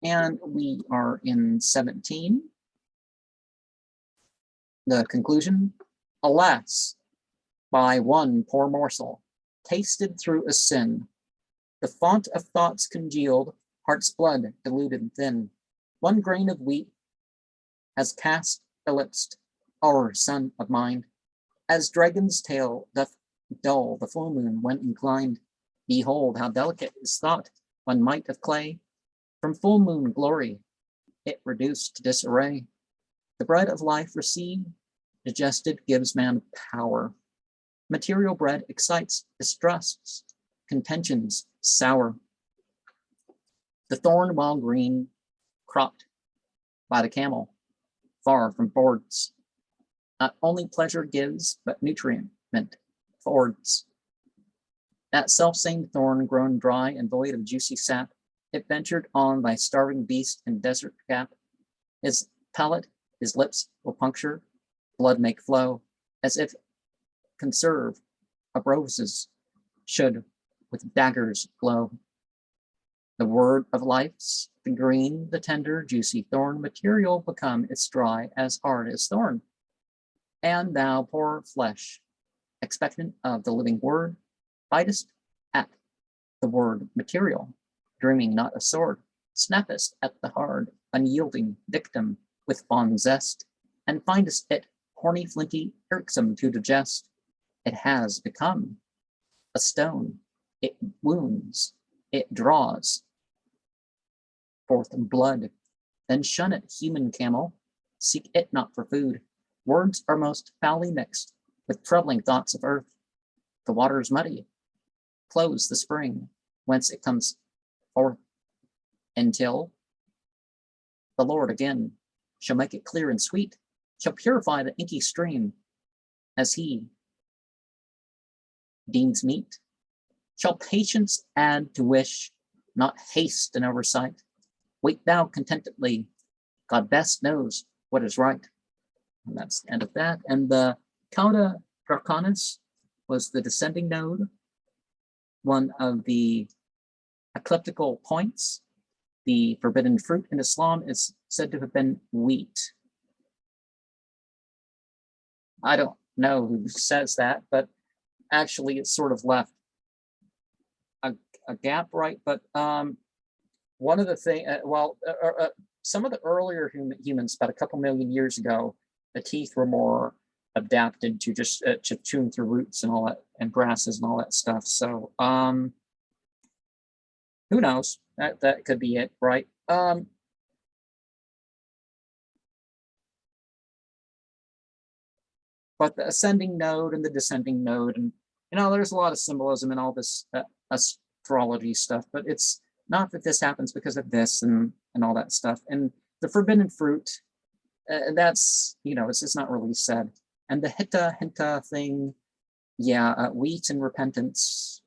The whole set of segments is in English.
And we are in 17. The conclusion, alas, by one poor morsel, tasted through a sin, the font of thoughts congealed, heart's blood diluted thin. One grain of wheat has cast ellipsed our sun of mind, as dragon's tail doth dull the full moon when inclined. Behold how delicate is thought, one mite of clay, from full moon glory, it reduced to disarray. The bread of life received, digested gives man power. Material bread excites distrusts, contentions sour. The thorn while green, cropped by the camel, far from boards, not only pleasure gives, but nutriment affords. That self-same thorn grown dry and void of juicy sap, it ventured on thy starving beast in desert gap. His palate, his lips will puncture, blood make flow, as if conserve of roses should with daggers glow. The word of life's the green, the tender, juicy thorn material become its dry as hard as thorn. And thou, poor flesh, expectant of the living word, bitest at the word material, dreaming not a sword, snappest at the hard, unyielding dictum with fond zest, and findest it horny, flinty, irksome to digest. It has become a stone, it wounds, it draws forth blood. Then shun it, human camel, seek it not for food. Words are most foully mixed with troubling thoughts of earth. The water is muddy, close the spring, whence it comes forth, until the Lord again shall make it clear and sweet, shall purify the inky stream as he deems meet. Shall patience add to wish, not haste and oversight. Wait thou contentedly, God best knows what is right. And that's the end of that. And the Cauda Draconis was the descending node, one of the ecliptical points. The forbidden fruit in Islam is said to have been wheat. I don't know who says that, but actually it's sort of left a gap, right? But one of the things, some of the earlier humans, about a couple million years ago, the teeth were more adapted to just chewing through roots and all that, and grasses and all that stuff. So who knows? That could be it, right? But the ascending node and the descending node, and there's a lot of symbolism in all this astrology stuff, but it's not that this happens because of this and all that stuff. And the forbidden fruit, that's, it's not really said. And the Hinta thing, yeah, wheat and repentance,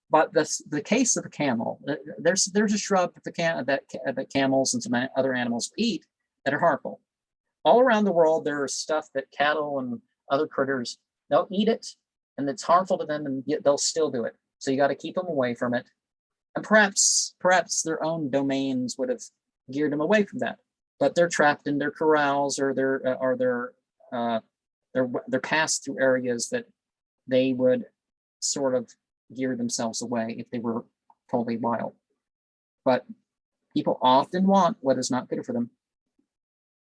But the case of the camel, there's a shrub that camels and some other animals eat that are harmful. All around the world, there's stuff that cattle and other critters, they'll eat it, and it's harmful to them, and yet they'll still do it. So you got to keep them away from it. And perhaps their own domains would have geared them away from that. But they're trapped in their corrals, or they're passed through areas that they would sort of gear themselves away if they were totally wild. But people often want what is not good for them.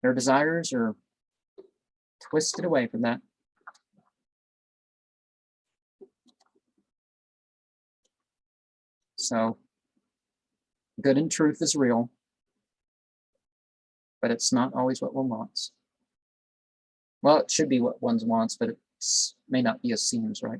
Their desires are twisted away from that. So good and truth is real, but it's not always what one wants. Well, it should be what one wants, but it may not be as seems, right?